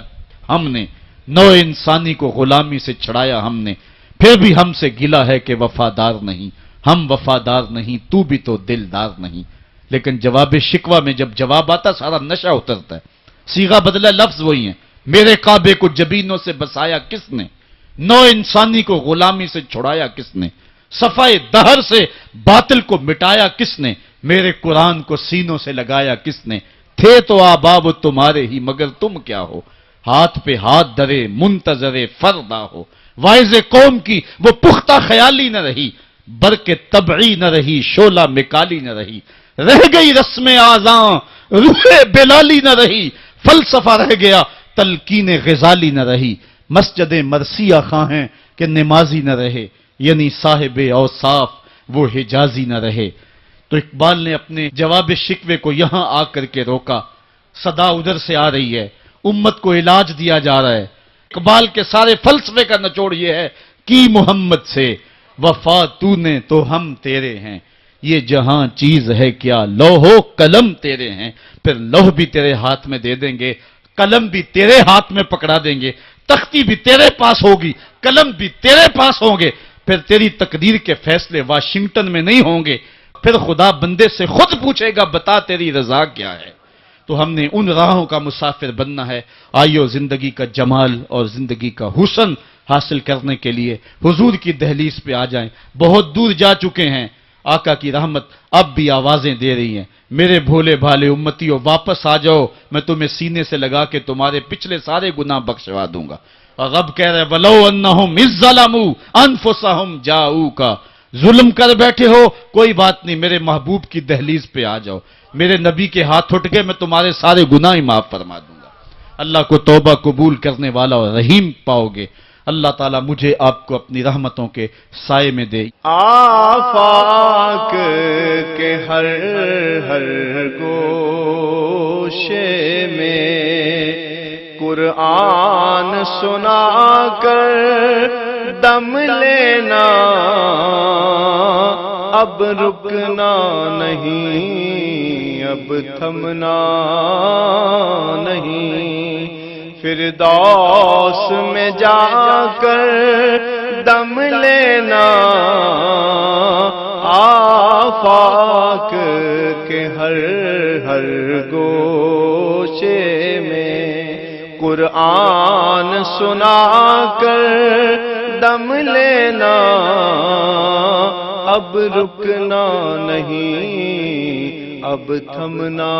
ہم نے، نو انسانی کو غلامی سے چھڑایا ہم نے، پھر بھی ہم سے گلا ہے کہ وفادار نہیں، ہم وفادار نہیں، تو بھی تو دلدار نہیں. لیکن جواب شکوہ میں جب جواب آتا سارا نشہ اترتا ہے. صیغہ بدلا، لفظ وہی ہیں. میرے کعبے کو جبینوں سے بسایا کس نے، نو انسانی کو غلامی سے چھڑایا کس نے، صفائے دہر سے باطل کو مٹایا کس نے، میرے قرآن کو سینوں سے لگایا کس نے. تھے تو آباب تمہارے ہی مگر تم کیا ہو، ہاتھ پہ ہاتھ درے منتظر فردا ہو. واعظ قوم کی وہ پختہ خیالی نہ رہی، برق طبعی نہ رہی، شعلہ مکالی نہ رہی. رہ گئی رسم آزاں روح بلالی نہ رہی، فلسفہ رہ گیا تلقین غزالی نہ رہی. مسجد مرثیہ خواہیں کہ نمازی نہ رہے، یعنی صاحب اوصاف وہ حجازی نہ رہے. تو اقبال نے اپنے جواب شکوے کو یہاں آ کر کے روکا. صدا ادھر سے آ رہی ہے، امت کو علاج دیا جا رہا ہے. اقبال کے سارے فلسفے کا نچوڑ یہ ہے کہ محمد سے وفا تو نے تو ہم تیرے ہیں، یہ جہاں چیز ہے کیا لوح و قلم تیرے ہیں. پھر لوح بھی تیرے ہاتھ میں دے دیں گے، قلم بھی تیرے ہاتھ میں پکڑا دیں گے، تختی بھی تیرے پاس ہوگی، قلم بھی تیرے پاس ہوں گے. پھر تیری تقدیر کے فیصلے واشنگٹن میں نہیں ہوں گے. پھر خدا بندے سے خود پوچھے گا بتا تیری رضا کیا ہے. تو ہم نے ان راہوں کا مسافر بننا ہے. آئیو زندگی کا جمال اور زندگی کا حسن حاصل کرنے کے لیے حضور کی دہلیز پہ آ جائیں. بہت دور جا چکے ہیں، آقا کی رحمت اب بھی آوازیں دے رہی ہیں. میرے بھولے بھالے امتیوں واپس آ جاؤ، میں تمہیں سینے سے لگا کے تمہارے پچھلے سارے گناہ بخشوا دوں گا. اور رب کہہ رہے وَلَوْ أَنَّهُمْ إِذْ ظَلَمُوا أَنفُسَهُمْ جَاءُوكَ، ظلم کر بیٹھے ہو کوئی بات نہیں، میرے محبوب کی دہلیز پہ آ جاؤ. میرے نبی کے ہاتھ اٹھ کے میں تمہارے سارے گناہ ہی معاف فرما دوں گا. اللہ کو توبہ قبول کرنے والا اور رحیم پاؤ گے. اللہ تعالیٰ مجھے آپ کو اپنی رحمتوں کے سائے میں دے. آفاق کے ہر ہر گوشے میں قرآن سنا کر دم لینا، اب رکنا نہیں، اب تھمنا نہیں. فردوس میں جا کر دم لینا، آفاق کے ہر ہر گوشے میں قرآن سنا کر دم لینا، اب رکنا نہیں، اب تھمنا